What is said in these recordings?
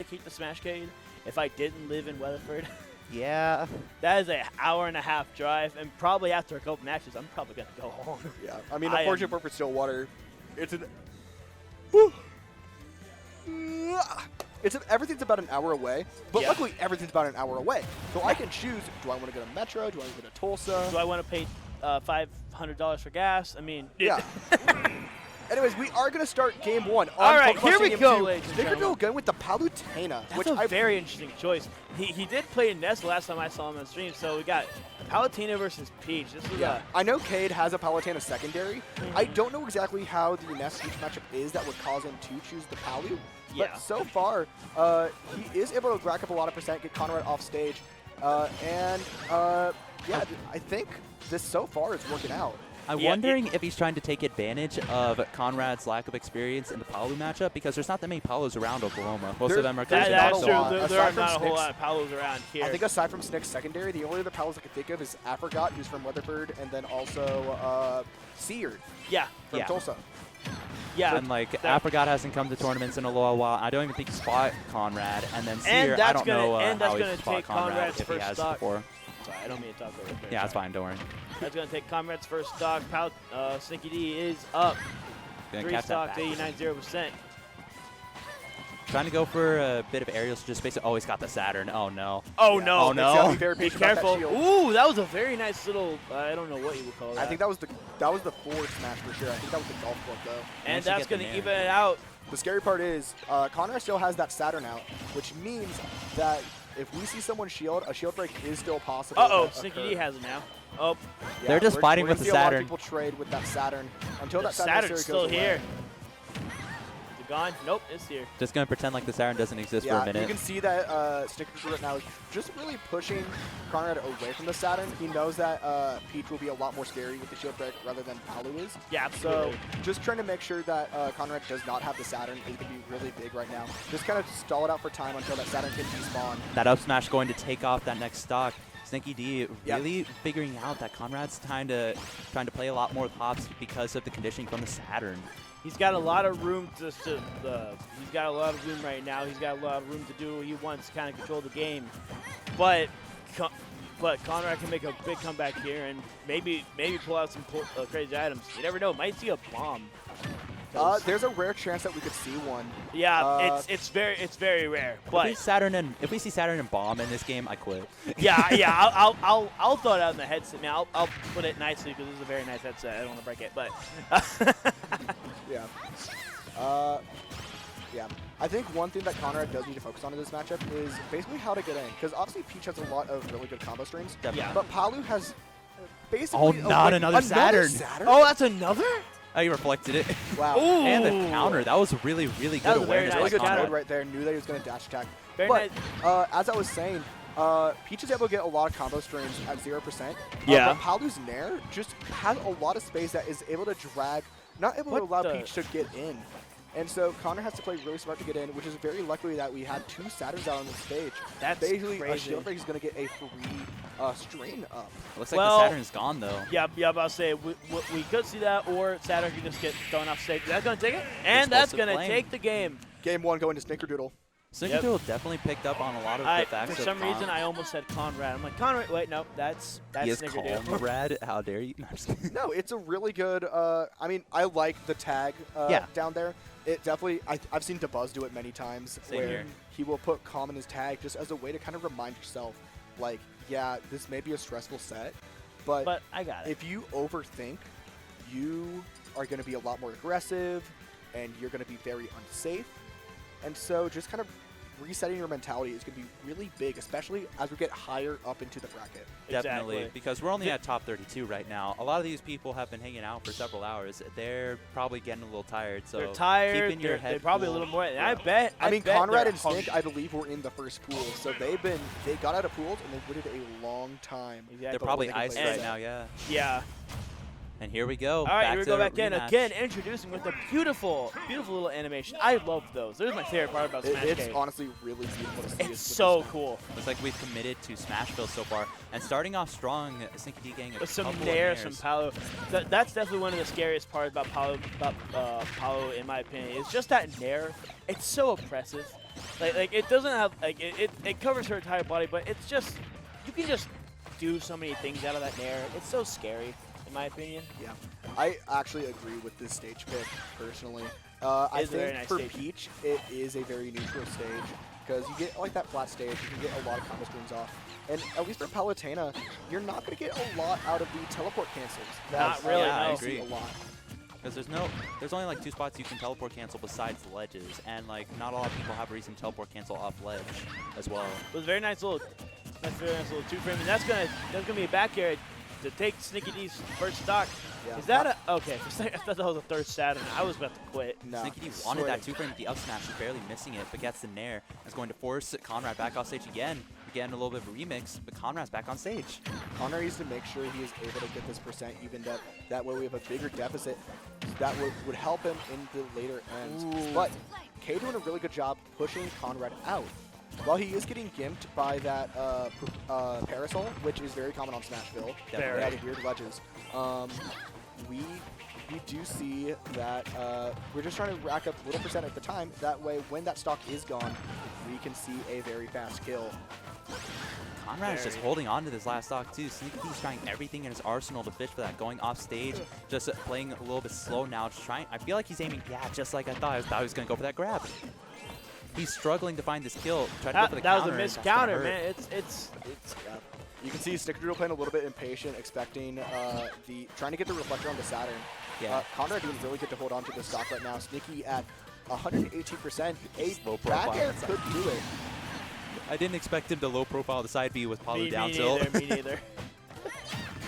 keep the Smashcade if I didn't live in Weatherford. Yeah. That is an hour-and-a-half drive, and probably after a couple matches, I'm probably going to go home. Yeah, I mean, unfortunately for Stillwater, everything's about an hour away, but luckily everything's about an hour away. So I can choose, do I want to go to Metro, do I want to go to Tulsa? Do I want to pay $500 for gas? I mean, yeah. Anyways, we are going to start game one. All right, Pokemon here we Stadium go, 2. ladies and gentlemen. Snickerdoodle going with the Palutena. That's a very interesting choice. He did play Nest the last time I saw him on stream, so we got Palutena versus Peach. This is I know Cade has a Palutena secondary. I don't know exactly how the Nest Peach matchup is that would cause him to choose the Palu. But so far, he is able to rack up a lot of percent, get Conrad off stage. I think this so far is working out. I'm wondering if he's trying to take advantage of Conrad's lack of experience in the Palu matchup, because there's not that many Palos around Oklahoma. Most of them are That's coaching. true. There are not a whole lot of Palos around here. I think aside from Snick's secondary, the only other Palos I can think of is Afrigot, who's from Weatherford, and then also Seared from Tulsa. Yeah. And Afrigot hasn't come to tournaments in a little while. I don't even think he's fought Conrad. And then Sear, I don't know how he's fought Conrad if he has before. Sorry, I don't mean to talk over there. Yeah, it's fine. Don't worry. That's going to take Conrad's first stock. Snicky D is up. 3 stock to 89.0%. Trying to go for a bit of aerials, just basically always got the Saturn. Oh, no. Oh, no. Oh, no. Be careful. Ooh, that was a very nice little, I don't know what you would call that. I think that was the forward smash for sure. I think that was the golf club, though. And that's going to even it out. The scary part is Conrad still has that Saturn out, which means that if we see someone shield, a shield break is still possible. Uh-oh, Snicky D has it now. Oh. Yeah, they're just fighting with the Saturn. A lot of people trade with that Saturn until that Saturn's still goes here. Away. Is it gone? Nope, it's here. Just going to pretend like the Saturn doesn't exist for a minute. You can see that Snickerdoodle right now is just really pushing Conrad away from the Saturn. He knows that Peach will be a lot more scary with the shield break rather than Palu is. Yeah, absolutely. So just trying to make sure that Conrad does not have the Saturn is going to be really big right now. Just kind of stall it out for time until that Saturn can despawn. That up smash going to take off that next stock. Snicky D really figuring out that Conrad's trying to play a lot more with hops because of the conditioning from the Saturn. He's got a lot of room he's got a lot of room right now. He's got a lot of room to do what he wants to kind of control the game. But Conrad can make a big comeback here and maybe pull out some crazy items. You never know. Might see a bomb. There's a rare chance that we could see one. Yeah, it's very rare. But if we see Saturn and bomb in this game, I quit. I'll throw it out in the headset. Now I'll put it nicely because this is a very nice headset. I don't want to break it, but I think one thing that Conrad does need to focus on in this matchup is basically how to get in, because obviously Peach has a lot of really good combo strings. Yeah. But Palu has basically another Saturn. Oh, that's another. Oh, he reflected it. Wow. Ooh. And the counter. That was really, really good awareness. Really good Conrad counter right there. Knew that he was going to dash attack. Very nice. As I was saying, Peach is able to get a lot of combo strings at 0%. Yeah. But Palu's Nair just has a lot of space that is able to drag, not able to allow Peach to get in. And so Conrad has to play really smart to get in, which is very lucky that we had 2 Saturns out on the stage. That's basically crazy. A shield break is going to get a free strain up. Looks like the Saturn's gone, though. Yeah, about to say, we could see that, or Saturn could just get thrown off stage. That's going to take it, and that's going to take the game. Game 1 going to Snickerdoodle. Snickerdoodle definitely picked up on a lot of the facts. For some reason, I almost said Conrad. I'm like, Conrad, wait, no, that's Snickerdoodle. Conrad, how dare you? No, it's a really good, I mean, I like the tag down there. It definitely, I've seen DeBuzz do it many times where he will put Calm in his tag just as a way to kind of remind yourself, like, yeah, this may be a stressful set, but I got it. If you overthink, you are going to be a lot more aggressive and you're going to be very unsafe. And so just kind of resetting your mentality is going to be really big, especially as we get higher up into the bracket. Definitely, Exactly. because we're only at top 32 right now. A lot of these people have been hanging out for several hours. They're probably getting a little tired. So they're tired. Keeping your head they're probably cool. a little more. Yeah. I mean, bet Conrad they're and Snick, hungry. I believe, were in the first pool. So they got out of pools and they waited a long time. Exactly. They're probably they can iced play right set. now, yeah. Yeah. And here we go. All right, here we go back in. rematch. Again, introducing with a beautiful, beautiful little animation. I love those. Those are my favorite part about Smashcade. It's honestly really beautiful to see. It's so cool. Looks like we've committed to Smashville so far. And starting off strong, Sneaky D getting a With some couple of nair, nairs. some Palu. That's definitely one of the scariest parts about Palu, in my opinion. It's just that nair. It's so oppressive. Like it doesn't have it covers her entire body, but it's just you can just do so many things out of that nair. It's so scary, in my opinion. Yeah, I actually agree with this stage pick personally. I It's a very think nice for stage. Peach, it is a very neutral stage because you get like that flat stage, you can get a lot of combo streams off. And at least for Palutena, you're not going to get a lot out of the teleport cancels. Not really, yeah, I no. You see agree. a lot. Because there's only like 2 spots you can teleport cancel besides ledges, and like not a lot of people have a reason to teleport cancel off ledge as well. It was a very nice little, two-frame, and that's gonna be a back air to take Sneaky D's first stock. Yeah. Is that a okay? For a second, I thought that was a third Saturn. I was about to quit. No, Sneaky D I wanted swear that to 2-frame with the up smash, barely missing it, but gets the nair. Is going to force Conrad back off stage again. Again, a little bit of a remix, but Conrad's back on stage. Conrad needs to make sure he is able to get this percent evened up. That way we have a bigger deficit. That would help him in the later ends. Ooh. But Kay doing a really good job pushing Conrad out. While he is getting gimped by that parasol, which is very common on Smashville. Very. They have weird ledges. We do see that we're just trying to rack up a little percent at the time. That way, when that stock is gone, we can see a very fast kill. Conrad is just holding on to this last stock too. Sneaky D's trying everything in his arsenal to fish for that. Going off stage, just playing a little bit slow now. Just trying. I feel like he's aiming, yeah, just like I thought. I thought he was going to go for that grab. He's struggling to find this kill. Tried to go for the That was counter, a and missed that's gonna counter, hurt. man. It's Yeah. You can see Snickerdoodle playing a little bit impatient, expecting trying to get the reflector on the Saturn. Yeah. Conrad doing really good to hold on to the stock right now. Sneaky at 118%. A Low back air profile. could do it. I didn't expect him to low profile the side B with Palu me down neither. tilt. Me neither.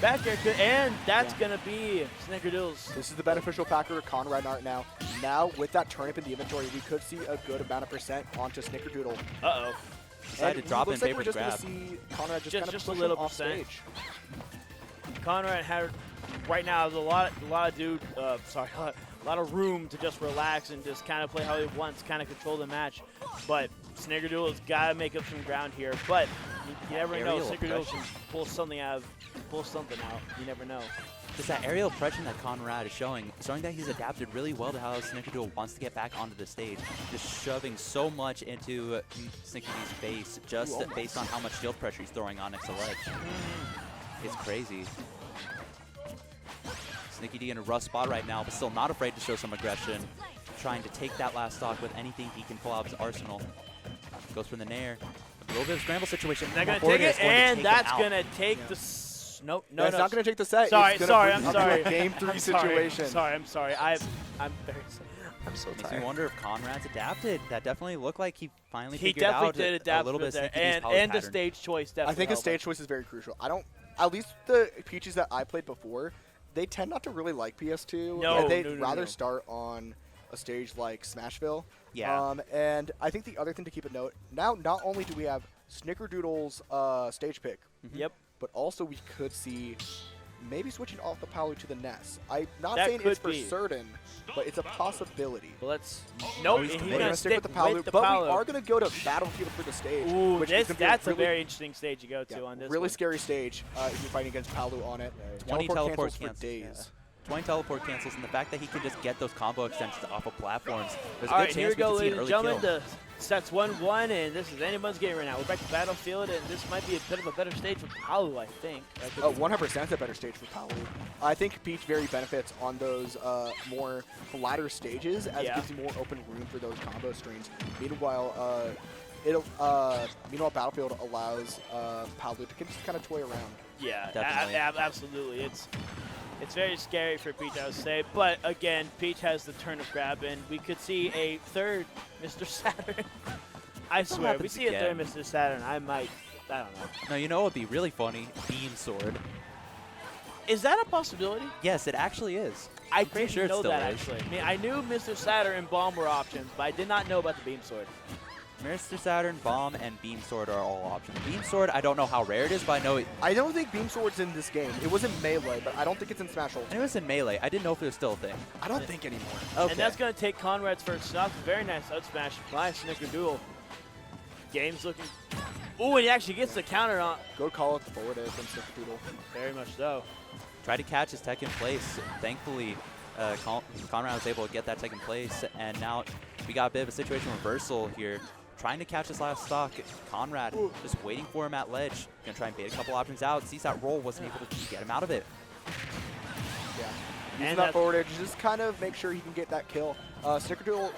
Back air could, and that's gonna be Snickerdoodle's. This is the beneficial factor of Conrad right now. Now, with that turnip in the inventory, we could see a good amount of percent onto Snickerdoodle. Uh-oh. Decided And to drop in looks like favor we're to just going grab. to see Conrad just kind of Just a push little him off percent. stage. Conrad had right now there's a lot of room to just relax and just kind of play how he wants, kind of control the match. But Snickerdoodle's got to make up some ground here. But you never know. Aerial Snickerdoodle oppression. can pull something out. You never know. Just that aerial oppression that Conrad is showing that he's adapted really well to how Snickerdoodle wants to get back onto the stage. Just shoving so much into Snickerdoodle's face, just based on how much shield pressure he's throwing on next to ledge. It's crazy. Sneaky D in a rough spot right now, but still not afraid to show some aggression. Trying to take that last stock with anything he can pull out of his arsenal. Goes for the nair. A little bit of scramble situation. They're gonna Forward take is it, going to and take him that's out. gonna take the. Nope, no, That's not going to take the set. Sorry, It's sorry, gonna I'm bring sorry. up to a Game 3 I'm sorry, situation. I'm sorry. I'm very. I'm so Makes me tired. wonder if Conrad's adapted. That definitely looked like he finally He figured out definitely did a adapt little bit there, of Sneaky D's and poly the pattern. stage choice definitely. I think his helped him. stage choice is very crucial. At least the Peaches that I played before, they tend not to really like PS2. No, and they'd no, rather no. start on a stage like Smashville. Yeah. And I think the other thing to keep a note, now not only do we have Snickerdoodle's stage pick, Yep. but also we could see maybe switching off the Palu to the Ness. I'm not That saying it's could for be. certain, but it's a possibility. Well, let's. Nope. he's He's committed. gonna We're stick with the Palu, with the but Palu. we are going to go to Battlefield for the stage. Ooh, which is gonna be that's a really, very interesting stage to go to yeah, on this really one. scary stage if you're fighting against Palu on it. 20 teleport cancels for days. cancels. 20 teleport cancels, and the fact that he can just get those combo extensions off of platforms, there's a All good right, here chance we go, could see ladies an and early gentlemen. kill. The sets 1-1, and this is anyone's game right now. We're back to Battlefield, and this might be a bit of a better stage for Palu, I think. I could be- 100% a better stage for Palu. I think Peach very benefits on those more flatter stages as Yeah. it gives you more open room for those combo strings. Meanwhile, Battlefield allows Palu to just kind of toy around. Yeah, Definitely. absolutely. It's very scary for Peach, I would say. But again, Peach has the turn of grab, and we could see a third Mr. Saturn. I swear, we happens see a third again. Mr. Saturn, I don't know. No, you know what would be really funny? Beam Sword. Is that a possibility? Yes, it actually is. I Pretty didn't sure it know still that is. actually. I mean, I knew Mr. Saturn and Bomb were options, but I did not know about the Beam Sword. Mr. Saturn, Bomb, and Beam Sword are all options. Beam Sword, I don't know how rare it is, but I know it. I don't think Beam Sword's in this game. It was in Melee, but I don't think it's in Smash I Ultimate. knew it was in Melee. I didn't know if it was still a thing. I don't think anymore. Okay. And that's going to take Conrad's first stock. Very nice up smash by Snickerdoodle. Game's looking. Ooh, and he actually gets the counter on. Good call at the forward air from Snickerdoodle. Very much so. Tried to catch his tech in place. Thankfully, Conrad was able to get that tech in place, and now we got a bit of a situation reversal here. Trying to catch his last stock. Conrad just waiting for him at ledge. Gonna try and bait a couple options out. Sees that roll, wasn't able to get him out of it. Yeah. And Using that forward air to just kind of make sure he can get that kill. Snickerdoodle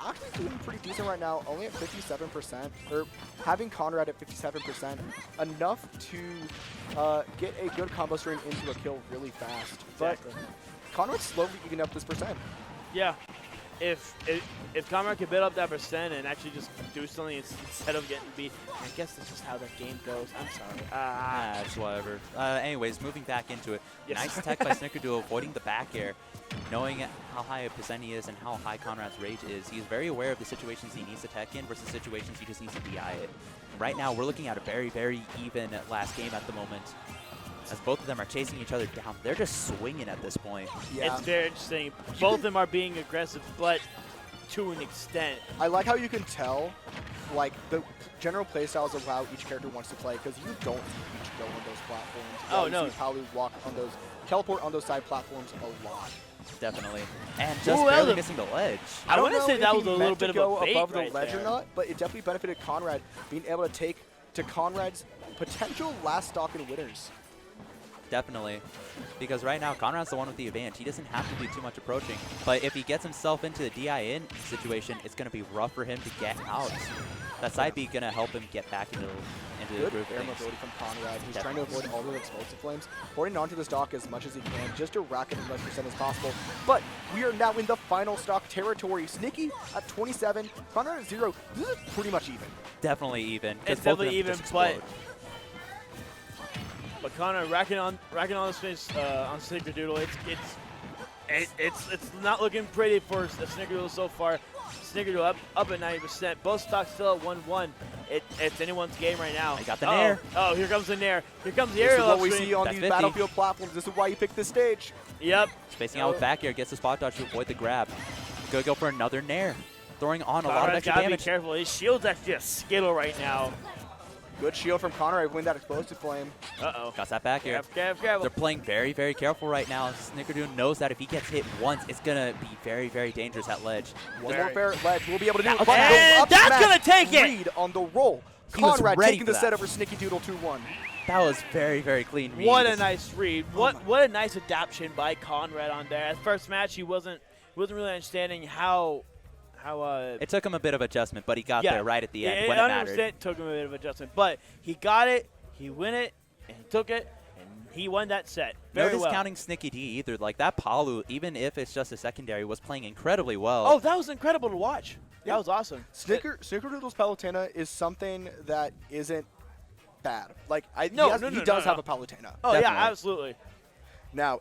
actually doing pretty decent right now, only at 57%, or having Conrad at 57%, enough to get a good combo string into a kill really fast. But Conrad's slowly eating up this percent. Yeah. If Conrad could build up that percent and actually just do something instead of getting beat, I guess that's just how that game goes. I'm sorry. It's whatever. Anyways, moving back into it. Yes. Nice tech by Snickerdoodle, avoiding the back air. Knowing how high a percent he is and how high Conrad's rage is, he's very aware of the situations he needs to tech in versus situations he just needs to DI it. Right now, we're looking at a very, very even last game at the moment, as both of them are chasing each other down. They're just swinging at this point. Yeah. It's very interesting. Both of them are being aggressive, but to an extent. I like how you can tell, like, the general play styles of how each character wants to play, because you don't see each go on those platforms. Oh, You no. see probably walk on those, teleport on those side platforms a lot. Definitely. And just Ooh, barely missing the ledge. I want to don't say know that if was he a meant little to bit of go a bait above the right ledge there. or not, but it definitely benefited Conrad being able to take to Conrad's potential last stock in winners. Definitely. Because right now, Conrad's the one with the advantage. He doesn't have to do too much approaching. But if he gets himself into the DI-in situation, it's going to be rough for him to get out. That side B going to help him get back into the Good groove of air things. mobility from Conrad. He's trying to avoid all the explosive flames, holding onto the stock as much as he can, just to rack it as much percent as possible. But we are now in the final stock territory. Snicky at 27, Conrad at 0. This is pretty much even. Definitely even. 'cause It's both of definitely them even, just but explode. Conrad racking on the space on Snickerdoodle. It's not looking pretty for Snickerdoodle so far. Snickerdoodle up at 90%. Both stocks still at 1-1. It's anyone's game right now. I got the nair. Oh, here comes the nair. Here comes the This is aerial what we upstream. see on That's these 50. Battlefield platforms. This is why you pick this stage. Yep. Spacing out with back air, gets the spot dodge to avoid the grab. Gonna go for another nair. Throwing on a lot of Conrad's extra gotta damage. be careful. His shield's actually a skittle right now. Good shield from Conrad, win that explosive flame. Uh-oh. Got that back air. Careful. They're playing very, very careful right now. Snickerdoodle knows that if he gets hit once, it's going to be very, very dangerous at ledge. One more fair ledge. We'll be able to do it. Okay. But And the up that's smash gonna take it. read on the roll. He was Conrad ready taking for the set that. over Snickerdoodle 2-1. That was very, very clean read. What a nice read. What a nice adaptation by Conrad on there. At first match, he wasn't really understanding how It took him a bit of adjustment, but he got there right at the end when it mattered. It took him a bit of adjustment, but he got it, he win it, and he took it, and he won that set very No well. discounting Snicky D either. Like, that Palu, even if it's just a secondary, was playing incredibly well. Oh, that was incredible to watch. Yeah. That was awesome. Snickerdoodle's Palutena is something that isn't bad. Like, he No, does have no. a Palutena. Oh, Definitely. yeah, absolutely. Now,